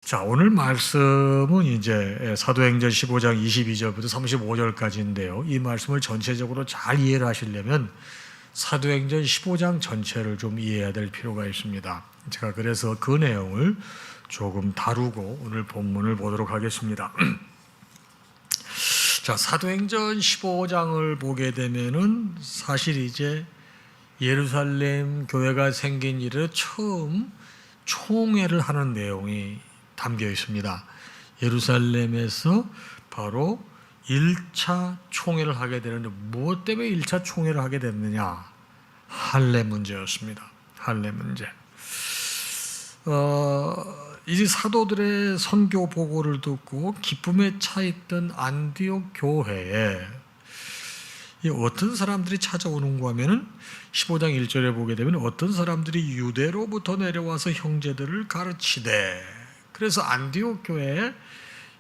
자, 오늘 말씀은 이제 사도행전 15장 22절부터 35절까지인데요. 이 말씀을 전체적으로 잘 이해를 하시려면 사도행전 15장 전체를 좀 이해해야 될 필요가 있습니다. 제가 그래서 그 내용을 조금 다루고 오늘 본문을 보도록 하겠습니다. 자, 사도행전 15장을 보게 되면은 사실 이제 예루살렘 교회가 생긴 이래 처음 총회를 하는 내용이 담겨 있습니다. 예루살렘에서 바로 1차 총회를 하게 되는데 무엇 때문에 1차 총회를 하게 됐느냐? 할례 문제였습니다. 할례 문제. 이제 사도들의 선교 보고를 듣고 기쁨에 차 있던 안디옥 교회에 어떤 사람들이 찾아오는가 하면은 15장 1절에 보게 되면 어떤 사람들이 유대로부터 내려와서 형제들을 가르치되, 그래서 안디옥 교회에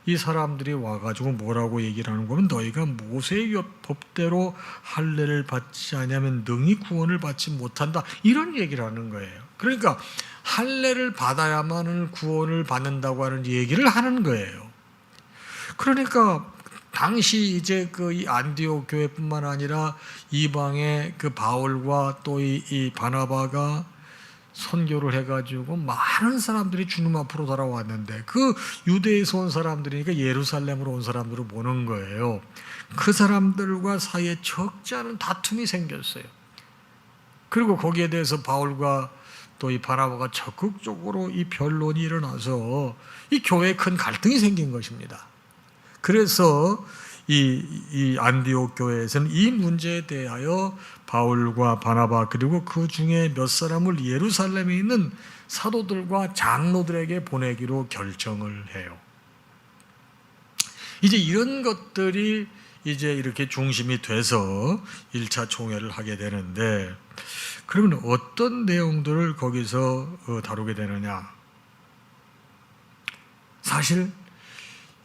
이 사람들이 와가지고 뭐라고 얘기를 하는 거면 너희가 모세의 법대로 할례를 받지 않으면 능히 구원을 받지 못한다, 이런 얘기를 하는 거예요. 그러니까 할례를 받아야만 구원을 받는다고 하는 얘기를 하는 거예요. 그러니까 당시 이제 그 이 안디옥 교회뿐만 아니라 이방의 그 바울과 또 이 바나바가 선교를 해가지고 많은 사람들이 주님 앞으로 돌아왔는데 그 유대에서 온 사람들이니까 예루살렘으로 온 사람들을 보는 거예요. 그 사람들과 사이에 적지 않은 다툼이 생겼어요. 그리고 거기에 대해서 바울과 또 이 바나바가 적극적으로 이 변론이 일어나서 이 교회에 큰 갈등이 생긴 것입니다. 그래서 이 안디옥 교회에서는 이 문제에 대하여 바울과 바나바 그리고 그 중에 몇 사람을 예루살렘에 있는 사도들과 장로들에게 보내기로 결정을 해요. 이제 이런 것들이 이제 이렇게 중심이 돼서 1차 총회를 하게 되는데, 그러면 어떤 내용들을 거기서 다루게 되느냐? 사실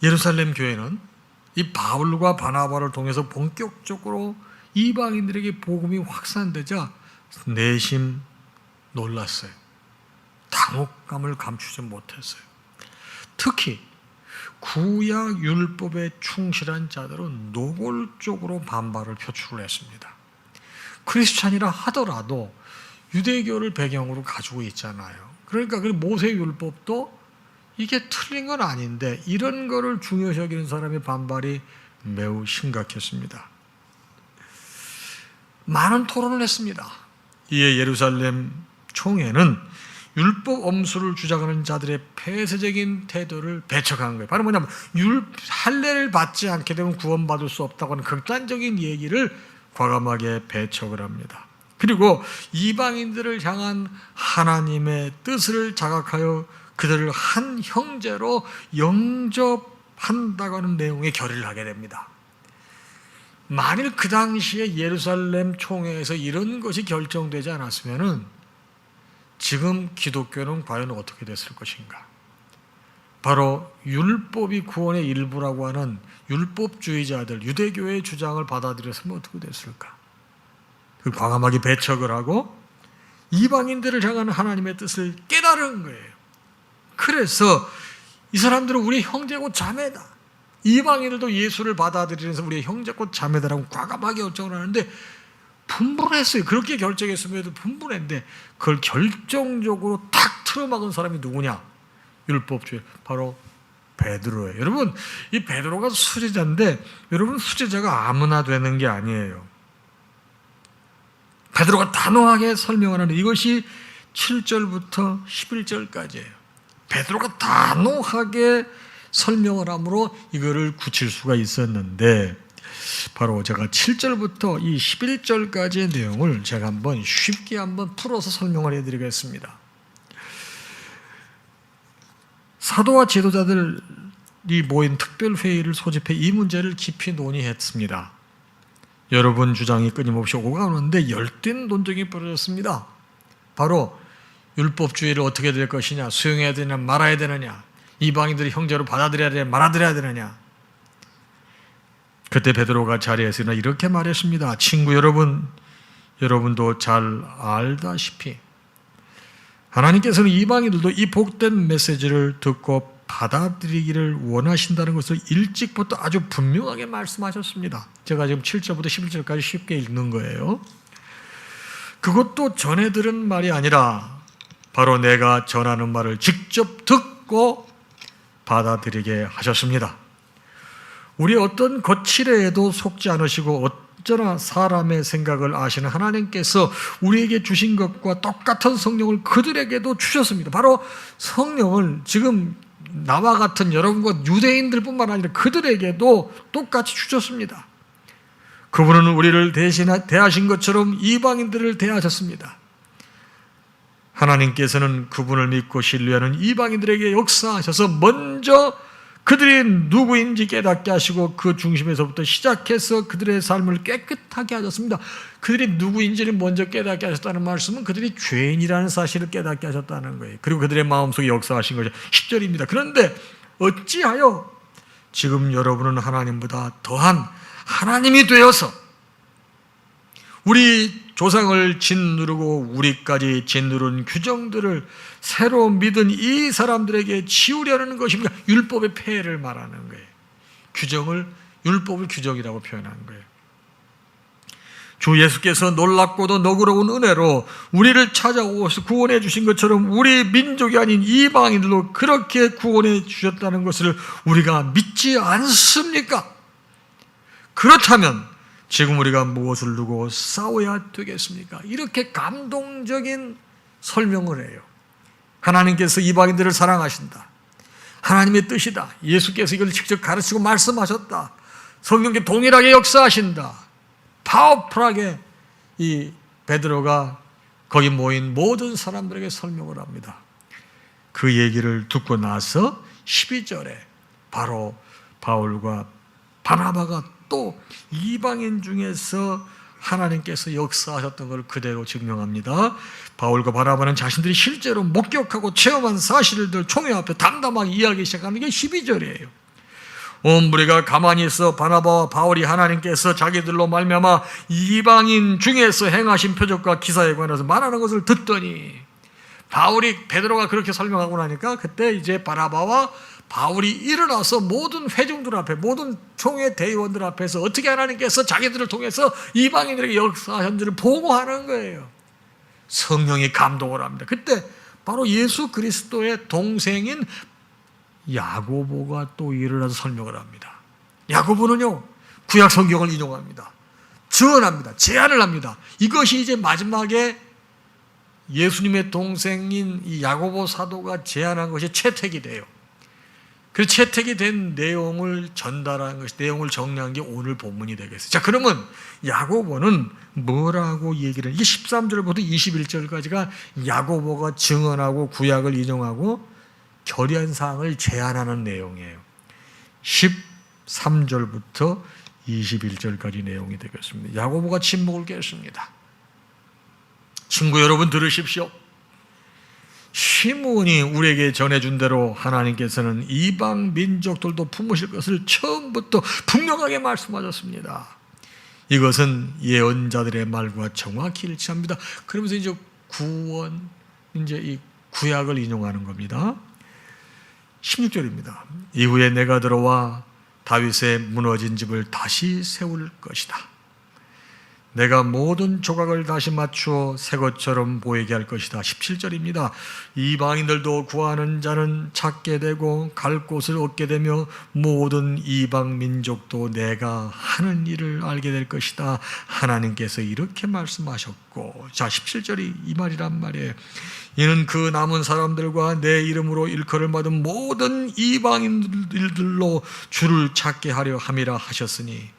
예루살렘 교회는 이 바울과 바나바를 통해서 본격적으로 이방인들에게 복음이 확산되자 내심 놀랐어요. 당혹감을 감추지 못했어요. 특히 구약 율법에 충실한 자들은 노골적으로 반발을 표출을 했습니다. 크리스찬이라 하더라도 유대교를 배경으로 가지고 있잖아요. 그러니까 그 모세 율법도 이게 틀린 건 아닌데 이런 거를 중요시 여기는 사람의 반발이 매우 심각했습니다. 많은 토론을 했습니다. 이에 예루살렘 총회는 율법 엄수를 주장하는 자들의 폐쇄적인 태도를 배척한 거예요. 바로 뭐냐면 할례를 받지 않게 되면 구원받을 수 없다고 하는 극단적인 얘기를 과감하게 배척을 합니다. 그리고 이방인들을 향한 하나님의 뜻을 자각하여 그들을 한 형제로 영접한다고 하는 내용의 결의를 하게 됩니다. 만일 그 당시에 예루살렘 총회에서 이런 것이 결정되지 않았으면 지금 기독교는 과연 어떻게 됐을 것인가? 바로 율법이 구원의 일부라고 하는 율법주의자들, 유대교의 주장을 받아들였으면 어떻게 됐을까? 과감하게 배척을 하고 이방인들을 향한 하나님의 뜻을 깨달은 거예요. 그래서 이 사람들은 우리의 형제고 자매다. 이방인들도 예수를 받아들이면서 우리의 형제고 자매다라고 과감하게 결정을 하는데 분분했어요. 그렇게 결정했음에도 분분했는데 그걸 결정적으로 탁 틀어막은 사람이 누구냐? 율법주의. 바로 베드로예요. 여러분, 이 베드로가 수제자인데 여러분, 수제자가 아무나 되는 게 아니에요. 베드로가 단호하게 설명을 하는 이것이 7절부터 11절까지예요. 베드로가 단호하게 설명을 함으로 이거를 굳힐 수가 있었는데, 바로 제가 7절부터 이 11절까지의 내용을 제가 쉽게 풀어서 설명을 해드리겠습니다. 사도와 지도자들이 모인 특별회의를 소집해 이 문제를 깊이 논의했습니다. 여러분 주장이 끊임없이 오가는데 열띤 논쟁이 벌어졌습니다. 바로 율법주의를 어떻게 될 것이냐, 수용해야 되느냐 말아야 되느냐, 이방인들이 형제로 받아들여야 되느냐 말아들여야 되느냐. 그때 베드로가 자리에서 이렇게 말했습니다. 친구 여러분, 여러분도 잘 알다시피 하나님께서는 이방인들도 이 복된 메시지를 듣고 받아들이기를 원하신다는 것을 일찍부터 아주 분명하게 말씀하셨습니다. 제가 지금 7절부터 11절까지 쉽게 읽는 거예요. 그것도 전에 들은 말이 아니라 바로 내가 전하는 말을 직접 듣고 받아들이게 하셨습니다. 우리 어떤 거칠애에도 속지 않으시고 어쩌나 사람의 생각을 아시는 하나님께서 우리에게 주신 것과 똑같은 성령을 그들에게도 주셨습니다. 바로 성령을 지금 나와 같은 여러분과 유대인들뿐만 아니라 그들에게도 똑같이 주셨습니다. 그분은 우리를 대하신 것처럼 이방인들을 대하셨습니다. 하나님께서는 그분을 믿고 신뢰하는 이방인들에게 역사하셔서 먼저 그들이 누구인지 깨닫게 하시고 그 중심에서부터 시작해서 그들의 삶을 깨끗하게 하셨습니다. 그들이 누구인지를 먼저 깨닫게 하셨다는 말씀은 그들이 죄인이라는 사실을 깨닫게 하셨다는 거예요. 그리고 그들의 마음속에 역사하신 거죠. 10절입니다. 그런데 어찌하여 지금 여러분은 하나님보다 더한 하나님이 되어서 우리 조상을 짓누르고 우리까지 짓누른 규정들을 새로 믿은 이 사람들에게 지우려는 것입니다. 율법의 폐해를 말하는 거예요. 율법을 규정이라고 표현한 거예요. 주 예수께서 놀랍고도 너그러운 은혜로 우리를 찾아오셔서 구원해 주신 것처럼 우리 민족이 아닌 이방인들도 그렇게 구원해 주셨다는 것을 우리가 믿지 않습니까? 그렇다면 지금 우리가 무엇을 두고 싸워야 되겠습니까? 이렇게 감동적인 설명을 해요. 하나님께서 이방인들을 사랑하신다. 하나님의 뜻이다. 예수께서 이걸 직접 가르치고 말씀하셨다. 성령께 동일하게 역사하신다. 파워풀하게 이 베드로가 거기 모인 모든 사람들에게 설명을 합니다. 그 얘기를 듣고 나서 12절에 바로 바울과 바나바가 또 이방인 중에서 하나님께서 역사하셨던 걸 그대로 증명합니다. 바울과 바나바는 자신들이 실제로 목격하고 체험한 사실들 총회 앞에 담담하게 이야기 시작하는 게 12절이에요. 온 무리가 가만히 있어 바나바와 바울이 하나님께서 자기들로 말미암아 이방인 중에서 행하신 표적과 기사에 관해서 말하는 것을 듣더니 베드로가 그렇게 설명하고 나니까 그때 이제 바나바와 바울이 일어나서 모든 회중들 앞에 모든 총회 대의원들 앞에서 어떻게 하나님께서 자기들을 통해서 이방인들에게 역사하셨는지를 보고하는 거예요. 성령이 감동을 합니다. 그때 바로 예수 그리스도의 동생인 야고보가 또 일어나서 설명을 합니다. 야고보는요 구약 성경을 인용합니다. 증언합니다. 제안을 합니다. 이것이 이제 마지막에 예수님의 동생인 이 야고보 사도가 제안한 것이 채택이 돼요. 그 채택이 된 내용을 전달한 것이 내용을 정리한 게 오늘 본문이 되겠어요. 자, 그러면 야고보는 뭐라고 얘기를 이게 13절부터 21절까지가 야고보가 증언하고 구약을 인용하고 결의한 사항을 제안하는 내용이에요. 13절부터 21절까지 내용이 되겠습니다. 야고보가 침묵을 깼습니다. 친구 여러분 들으십시오. 시므온이 우리에게 전해준 대로 하나님께서는 이방 민족들도 품으실 것을 처음부터 분명하게 말씀하셨습니다. 이것은 예언자들의 말과 정확히 일치합니다. 그러면서 이제 이 구약을 인용하는 겁니다. 16절입니다. 이후에 내가 들어와 다윗의 무너진 집을 다시 세울 것이다. 내가 모든 조각을 다시 맞추어 새 것처럼 보이게 할 것이다. 17절입니다. 이방인들도 구하는 자는 찾게 되고 갈 곳을 얻게 되며 모든 이방 민족도 내가 하는 일을 알게 될 것이다. 하나님께서 이렇게 말씀하셨고, 자 17절이 이 말이란 말이에요. 이는 그 남은 사람들과 내 이름으로 일컬을 받은 모든 이방인들로 주를 찾게 하려 함이라 하셨으니,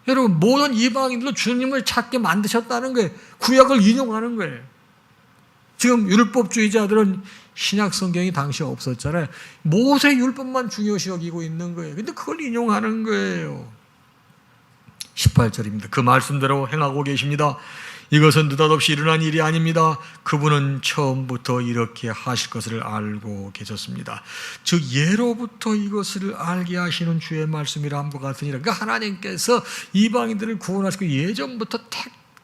여러분 모든 이방인들로 주님을 찾게 만드셨다는 거예요. 구약을 인용하는 거예요. 지금 율법주의자들은 신약 성경이 당시에 없었잖아요. 모세 율법만 중요시 여기고 있는 거예요. 근데 그걸 인용하는 거예요. 18절입니다. 그 말씀대로 행하고 계십니다. 이것은 느닷없이 일어난 일이 아닙니다. 그분은 처음부터 이렇게 하실 것을 알고 계셨습니다. 즉 예로부터 이것을 알게 하시는 주의 말씀이라 함과 같으니라. 그러니까 하나님께서 이방인들을 구원하시고 예전부터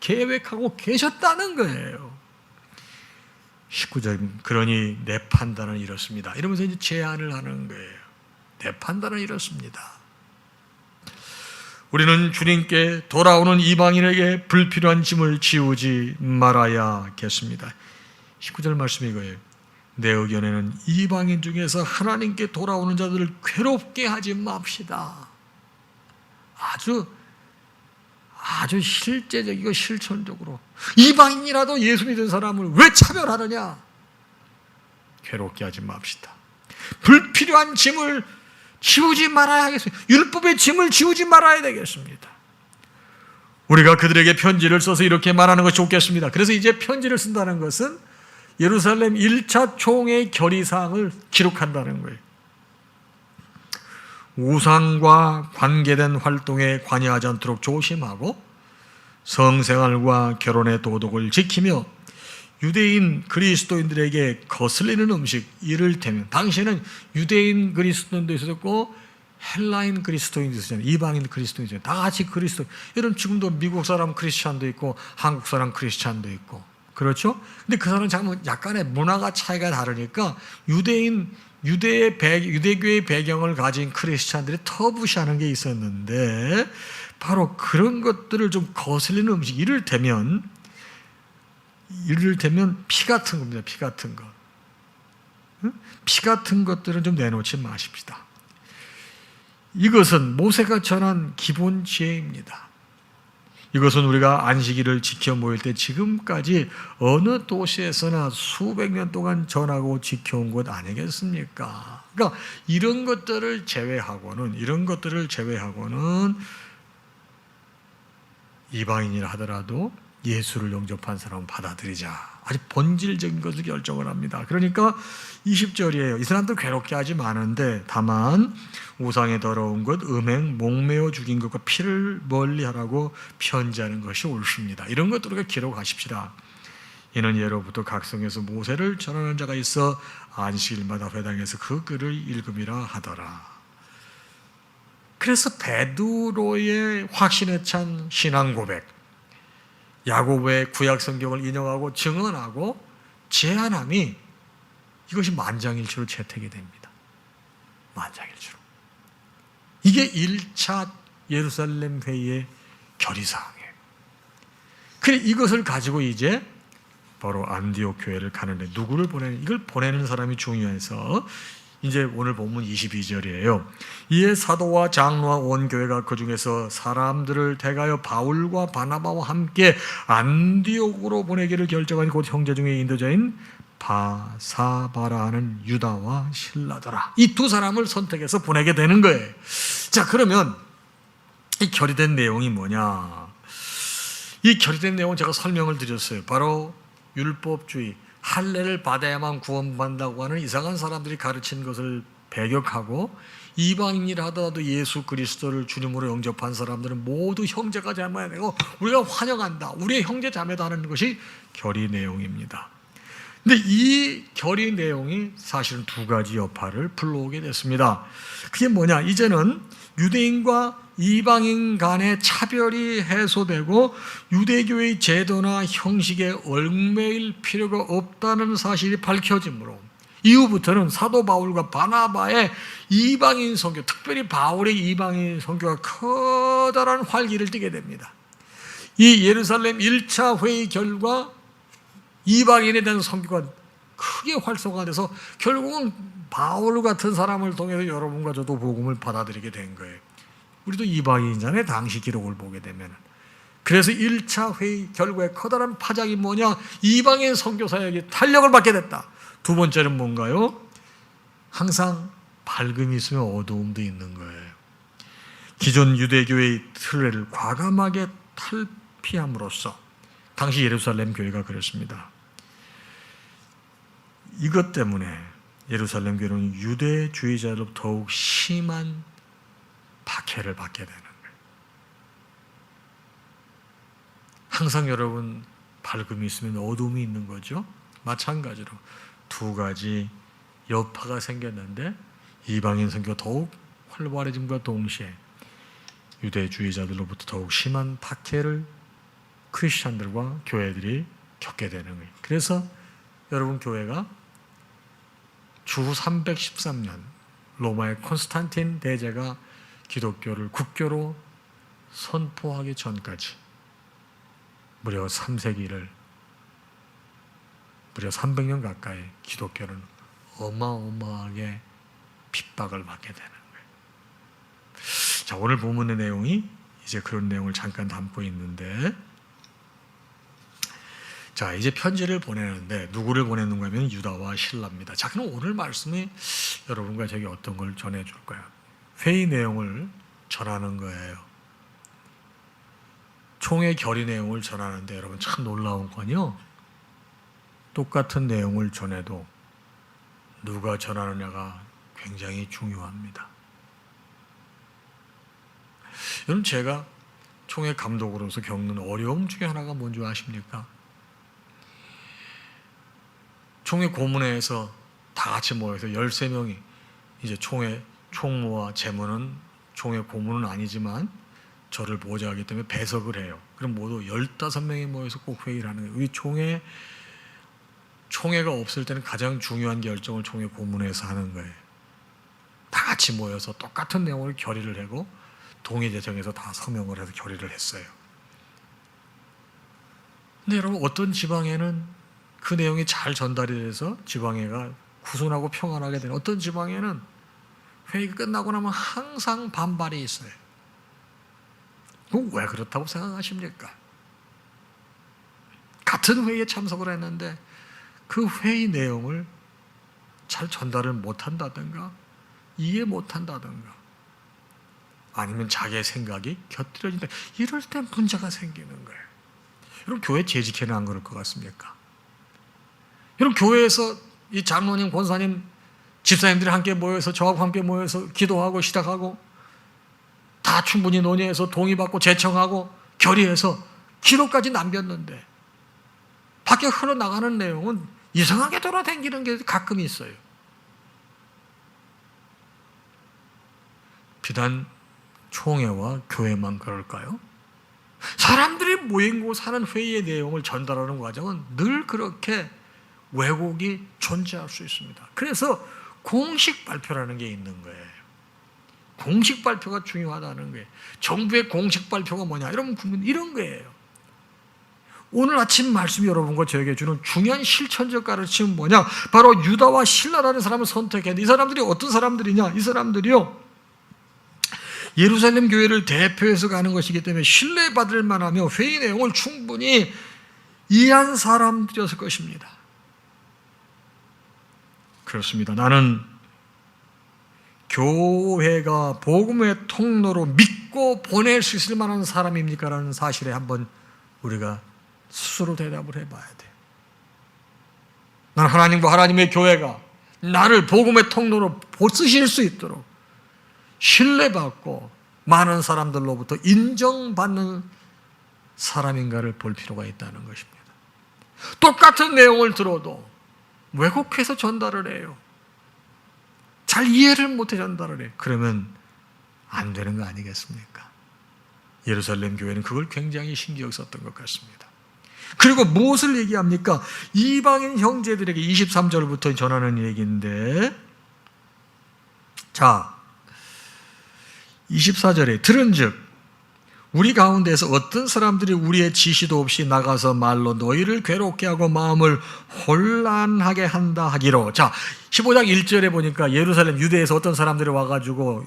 계획하고 계셨다는 거예요. 19절, 그러니 내 판단은 이렇습니다. 이러면서 이제 제안을 하는 거예요. 내 판단은 이렇습니다. 우리는 주님께 돌아오는 이방인에게 불필요한 짐을 지우지 말아야겠습니다. 19절 말씀이 이거예요. 내 의견에는 이방인 중에서 하나님께 돌아오는 자들을 괴롭게 하지 맙시다. 아주 실제적이고 실천적으로 이방인이라도 예수 믿은 사람을 왜 차별하느냐? 괴롭게 하지 맙시다. 불필요한 짐을 지우지 말아야 하겠습니다. 율법의 짐을 지우지 말아야 되겠습니다. 우리가 그들에게 편지를 써서 이렇게 말하는 것이 좋겠습니다. 그래서 이제 편지를 쓴다는 것은 예루살렘 1차 총회 결의사항을 기록한다는 거예요. 우상과 관계된 활동에 관여하지 않도록 조심하고 성생활과 결혼의 도덕을 지키며 유대인 그리스도인들에게 거슬리는 음식, 이를테면 당시에는 유대인 그리스도인도 있었고 헬라인 그리스도인도 있었잖아요. 이방인 그리스도인도 있었잖아요. 다 같이 그리스도. 여러분 지금도 미국 사람 크리스찬도 있고 한국 사람 크리스찬도 있고 그렇죠? 근데 그 사람은 약간의 문화가 차이가 다르니까 유대교의 배경을 가진 크리스찬들이 터부시하는 게 있었는데 바로 그런 것들을 좀 거슬리는 음식, 이를테면 피 같은 겁니다. 피 같은 거. 피 같은 것들은 좀 내놓지 마십시다. 이것은 모세가 전한 기본 지혜입니다. 이것은 우리가 안식일을 지켜 모일 때 지금까지 어느 도시에서나 수백 년 동안 전하고 지켜온 것 아니겠습니까? 그러니까 이런 것들을 제외하고는 이방인이라 하더라도 예수를 영접한 사람은 받아들이자. 아주 본질적인 것을 결정을 합니다. 그러니까 20절이에요. 이 사람들 괴롭게 하지 마는데 다만 우상의 더러운 것, 음행, 목매어 죽인 것과 피를 멀리하라고 편지하는 것이 옳습니다. 이런 것들을 우리가 기록하십시다. 이는 예로부터 각성에서 모세를 전하는 자가 있어 안식일마다 회당에서 그 글을 읽음이라 하더라. 그래서 베드로의 확신에 찬 신앙 고백, 야고보의 구약 성경을 인용하고 증언하고 제안함이 이것이 만장일치로 채택이 됩니다. 만장일치로. 이게 1차 예루살렘 회의의 결의사항이에요. 그래 이것을 가지고 이제 바로 안디옥 교회를 가는데 누구를 보내는, 이걸 보내는 사람이 중요해서 이제 오늘 본문 22절이에요. 이에 사도와 장로와 온 교회가 그 중에서 사람들을 대가여 바울과 바나바와 함께 안디옥으로 보내기를 결정한 곧 형제 중에 인도자인 바사바라 하는 유다와 실라더라. 이 두 사람을 선택해서 보내게 되는 거예요. 자, 그러면 이 결의된 내용이 뭐냐? 이 결의된 내용은 제가 설명을 드렸어요. 바로 율법주의, 할례를 받아야만 구원받는다고 하는 이상한 사람들이 가르친 것을 배격하고 이방인이라 하더라도 예수 그리스도를 주님으로 영접한 사람들은 모두 형제가 닮아야 되고 우리가 환영한다, 우리의 형제 자매다 하는 것이 결의 내용입니다. 근데 이 결의 내용이 사실은 두 가지 여파를 불러오게 됐습니다. 그게 뭐냐? 이제는 유대인과 이방인 간의 차별이 해소되고 유대교의 제도나 형식에 얽매일 필요가 없다는 사실이 밝혀지므로 이후부터는 사도 바울과 바나바의 이방인 선교, 특별히 바울의 이방인 선교가 커다란 활기를 띠게 됩니다. 이 예루살렘 1차 회의 결과 이방인에 대한 선교가 크게 활성화돼서 결국은 바울 같은 사람을 통해서 여러분과 저도 복음을 받아들이게 된 거예요. 우리도 이방인이잖아요, 당시 기록을 보게 되면. 그래서 1차 회의 결과의 커다란 파장이 뭐냐? 이방인 선교사에게 탄력을 받게 됐다. 두 번째는 뭔가요? 항상 밝음이 있으면 어두움도 있는 거예요. 기존 유대교의 틀을 과감하게 탈피함으로써 당시 예루살렘 교회가 그랬습니다. 이것 때문에 예루살렘 교회는 유대주의자로 더욱 심한 박해를 받게 되는 거예요. 항상 여러분 밝음이 있으면 어둠이 있는 거죠. 마찬가지로 두 가지 여파가 생겼는데 이방인 선교가 더욱 활발해짐과 동시에 유대주의자들로부터 더욱 심한 박해를 크리스찬들과 교회들이 겪게 되는 거예요. 그래서 여러분 교회가 주 313년 로마의 콘스탄틴 대제가 기독교를 국교로 선포하기 전까지 무려 3세기를 무려 300년 가까이 기독교는 어마어마하게 핍박을 받게 되는 거예요. 자, 오늘 본문의 내용이 이제 그런 내용을 잠깐 담고 있는데, 자, 이제 편지를 보내는데 누구를 보내는가 하면 유다와 실라입니다. 자, 그럼 오늘 말씀이 여러분과 저에게 어떤 걸 전해줄까요? 회의 내용을 전하는 거예요. 총회 결의 내용을 전하는데 여러분 참 놀라운 건요, 똑같은 내용을 전해도 누가 전하느냐가 굉장히 중요합니다. 여러분, 제가 총회 감독으로서 겪는 어려움 중에 하나가 뭔지 아십니까? 총회 고문회에서 다 같이 모여서 13명이 이제 총회 총무와 재무는 총회 고문은 아니지만 저를 보좌하기 때문에 배석을 해요. 그럼 모두 15명이 모여서 꼭 회의를 하는 거예요. 우리 총회가 없을 때는 가장 중요한 결정을 총회 고문회에서 하는 거예요. 다 같이 모여서 똑같은 내용을 결의를 하고 동의제정에서 다 서명을 해서 결의를 했어요. 근데 여러분, 어떤 지방에는 그 내용이 잘 전달이 돼서 지방회가 후순하고 평안하게 되는, 어떤 지방에는 회의가 끝나고 나면 항상 반발이 있어요. 왜 그렇다고 생각하십니까? 같은 회의에 참석을 했는데 그 회의 내용을 잘 전달을 못한다든가 이해 못한다든가 아니면 자기의 생각이 곁들여진다, 이럴 때 문제가 생기는 거예요. 여러분, 교회 재직회는 안 그럴 것 같습니까? 여러분, 교회에서 이 장로님, 권사님, 집사님들이 함께 모여서 저하고 함께 모여서 기도하고 시작하고 다 충분히 논의해서 동의받고 제청하고 결의해서 기록까지 남겼는데 밖에 흘러나가는 내용은 이상하게 돌아다니는 게 가끔 있어요. 비단 총회와 교회만 그럴까요? 사람들이 모이고 사는 회의의 내용을 전달하는 과정은 늘 그렇게 왜곡이 존재할 수 있습니다. 그래서 공식 발표라는 게 있는 거예요. 공식 발표가 중요하다는 거예요. 정부의 공식 발표가 뭐냐? 이런 거예요. 오늘 아침 말씀이 여러분과 저에게 주는 중요한 실천적 가르침은 뭐냐? 바로 유다와 실라라는 사람을 선택했는데, 이 사람들이 어떤 사람들이냐? 이 사람들이요, 예루살렘 교회를 대표해서 가는 것이기 때문에 신뢰받을 만하며 회의 내용을 충분히 이해한 사람들이었을 것입니다. 그렇습니다. 나는 교회가 복음의 통로로 믿고 보낼 수 있을 만한 사람입니까? 라는 사실에 한번 우리가 스스로 대답을 해봐야 돼요. 난 하나님과 하나님의 교회가 나를 복음의 통로로 쓰실 수 있도록 신뢰받고 많은 사람들로부터 인정받는 사람인가를 볼 필요가 있다는 것입니다. 똑같은 내용을 들어도 왜곡해서 전달을 해요. 잘 이해를 못해 전달을 해요. 그러면 안 되는 거 아니겠습니까? 예루살렘 교회는 그걸 굉장히 신경 썼던 것 같습니다. 그리고 무엇을 얘기합니까? 이방인 형제들에게 23절부터 전하는 얘기인데, 자, 24절에 들은즉 우리 가운데서 어떤 사람들이 우리의 지시도 없이 나가서 말로 너희를 괴롭게 하고 마음을 혼란하게 한다 하기로. 자, 15장 1절에 보니까 예루살렘 유대에서 어떤 사람들이 와가지고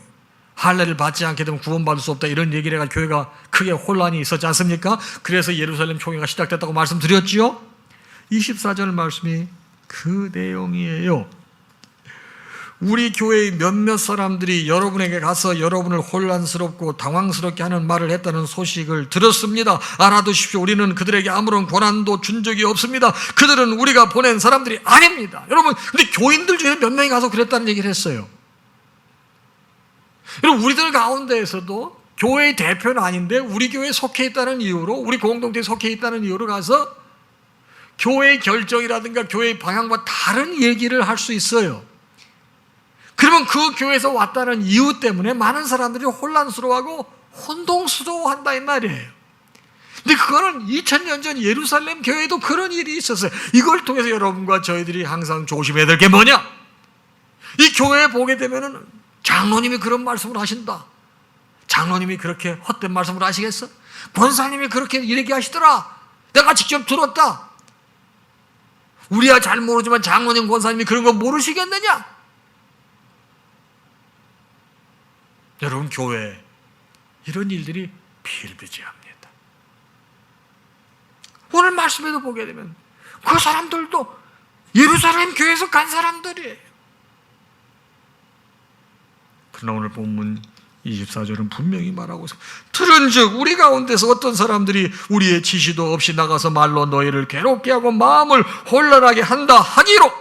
할례를 받지 않게 되면 구원받을 수 없다, 이런 얘기를 해가 교회가 크게 혼란이 있었지 않습니까? 그래서 예루살렘 총회가 시작됐다고 말씀드렸지요. 24절 말씀이 그 내용이에요. 우리 교회의 몇몇 사람들이 여러분에게 가서 여러분을 혼란스럽고 당황스럽게 하는 말을 했다는 소식을 들었습니다. 알아두십시오. 우리는 그들에게 아무런 권한도 준 적이 없습니다. 그들은 우리가 보낸 사람들이 아닙니다. 여러분, 근데 교인들 중에 몇 명이 가서 그랬다는 얘기를 했어요. 여러분, 우리들 가운데에서도 교회의 대표는 아닌데 우리 교회에 속해 있다는 이유로, 우리 공동체에 속해 있다는 이유로 가서 교회의 결정이라든가 교회의 방향과 다른 얘기를 할 수 있어요. 그러면 그 교회에서 왔다는 이유 때문에 많은 사람들이 혼란스러워하고 혼동스러워한다 이 말이에요. 근데 그거는 2000년 전 예루살렘 교회에도 그런 일이 있었어요. 이걸 통해서 여러분과 저희들이 항상 조심해야 될 게 뭐냐? 이 교회에 보게 되면은 장로님이 그런 말씀을 하신다. 장로님이 그렇게 헛된 말씀을 하시겠어? 권사님이 그렇게 얘기하시더라. 내가 직접 들었다. 우리야 잘 모르지만 장로님, 권사님이 그런 거 모르시겠느냐? 여러분, 교회에 이런 일들이 비일비재합니다. 오늘 말씀에도 보게 되면 그 사람들도 예루살렘 교회에서 간 사람들이에요. 그러나 오늘 본문 24절은 분명히 말하고 있습니다. 들은즉 우리 가운데서 어떤 사람들이 우리의 지시도 없이 나가서 말로 너희를 괴롭게 하고 마음을 혼란하게 한다 하기로.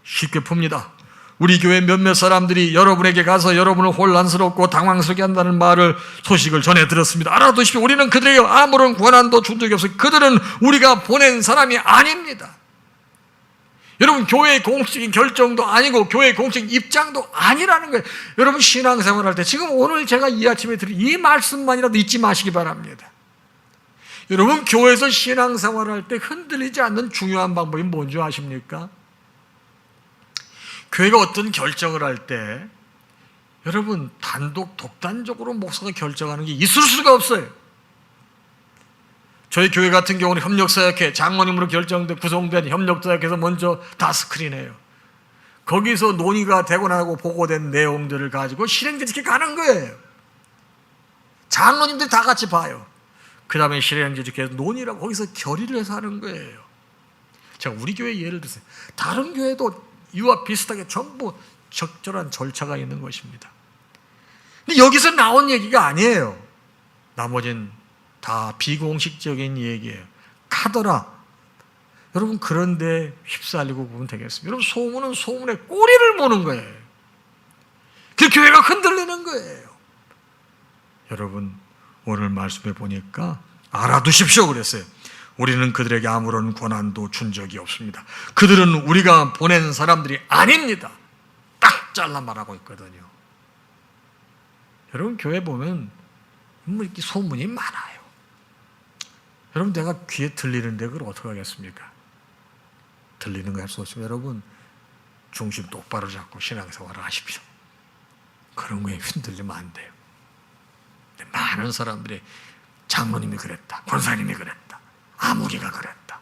쉽게 풉니다. 우리 교회 몇몇 사람들이 여러분에게 가서 여러분을 혼란스럽고 당황스럽게 한다는 소식을 전해 들었습니다. 알아두십시오. 우리는 그들에게 아무런 권한도 준 적이 없어요. 그들은 우리가 보낸 사람이 아닙니다. 여러분, 교회의 공식적인 결정도 아니고 교회의 공식적인 입장도 아니라는 거예요. 여러분, 신앙생활할 때 지금 오늘 제가 이 아침에 드린 이 말씀만이라도 잊지 마시기 바랍니다. 여러분, 교회에서 신앙생활할 때 흔들리지 않는 중요한 방법이 뭔지 아십니까? 교회가 어떤 결정을 할 때 여러분, 독단적으로 목사가 결정하는 게 있을 수가 없어요. 저희 교회 같은 경우는 협력사역회, 장로님으로 구성된 협력사역회에서 먼저 다 스크린해요. 거기서 논의가 되고 나고 보고된 내용들을 가지고 실행지지게 가는 거예요. 장로님들이 다 같이 봐요. 그 다음에 실행지지게 논의라고 거기서 결의를 해서 하는 거예요. 제가 우리 교회 예를 들었어요. 다른 교회도 이와 비슷하게 전부 적절한 절차가 있는 것입니다. 근데 여기서 나온 얘기가 아니에요. 나머지는 다 비공식적인 얘기예요. 카더라. 여러분, 그런데 휩쓸리고 보면 되겠습니다. 여러분, 소문은 소문에 꼬리를 무는 거예요. 그 교회가 흔들리는 거예요. 여러분, 오늘 말씀해 보니까 알아두십시오 그랬어요. 우리는 그들에게 아무런 권한도 준 적이 없습니다. 그들은 우리가 보낸 사람들이 아닙니다. 딱 잘라 말하고 있거든요. 여러분, 교회 보면 이렇게 소문이 많아요. 여러분, 내가 귀에 들리는데 그걸 어떻게 하겠습니까? 들리는 거 할 수 없으면 여러분, 중심 똑바로 잡고 신앙생활을 하십시오. 그런 거에 흔들리면 안 돼요. 많은 사람들이 장로님이 그랬다, 권사님이 그랬다, 아무개가 그랬다.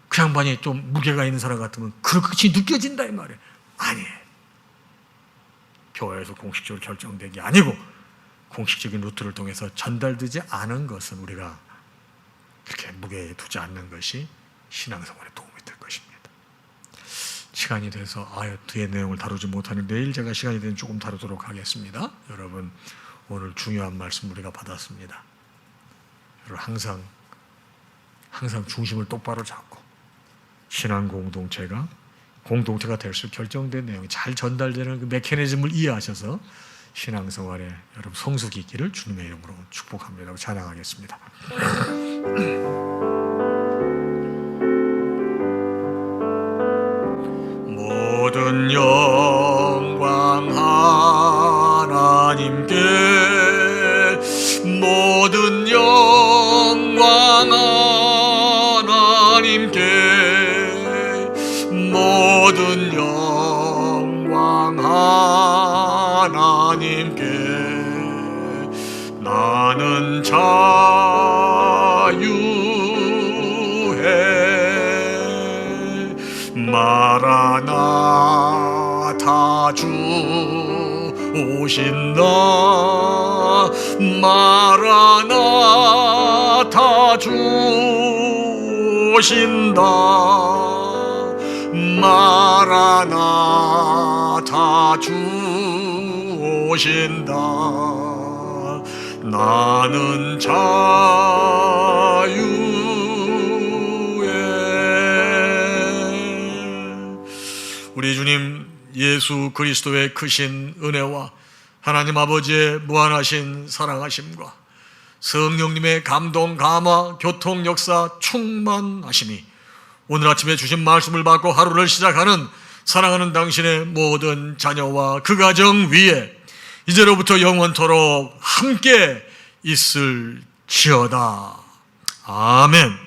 그 양반이 좀 무게가 있는 사람 같으면 그렇게 느껴진다 이 말이에요. 아니에요. 교회에서 공식적으로 결정된 게 아니고 공식적인 루트를 통해서 전달되지 않은 것은 우리가 그렇게 무게에 두지 않는 것이 신앙생활에 도움이 될 것입니다. 시간이 돼서 뒤에 내용을 다루지 못하는 내일 제가 시간이 되면 조금 다루도록 하겠습니다. 여러분, 오늘 중요한 말씀 우리가 받았습니다. 여러분, 항상 중심을 똑바로 잡고 신앙 공동체가 될 수 결정된 내용이 잘 전달되는 그 메커니즘을 이해하셔서 신앙생활에 여러분 성숙이 있기를 주님의 이름으로 축복합니다. 찬양하겠습니다. 모든 영광 하나님께, 모든 영광 하나님께, 모든 영광 하나님께. 나는 자유해. 마라나타 주 오신다. 마라나타 주 오신다. 마라나타 주 오신다. 나는 자유해. 우리 주님 예수 그리스도의 크신 은혜와 하나님 아버지의 무한하신 사랑하심과 성령님의 감동, 감화, 교통, 역사, 충만하심이 오늘 아침에 주신 말씀을 받고 하루를 시작하는 사랑하는 당신의 모든 자녀와 그 가정 위에 이제로부터 영원토록 함께 있을지어다. 지어다. 아멘.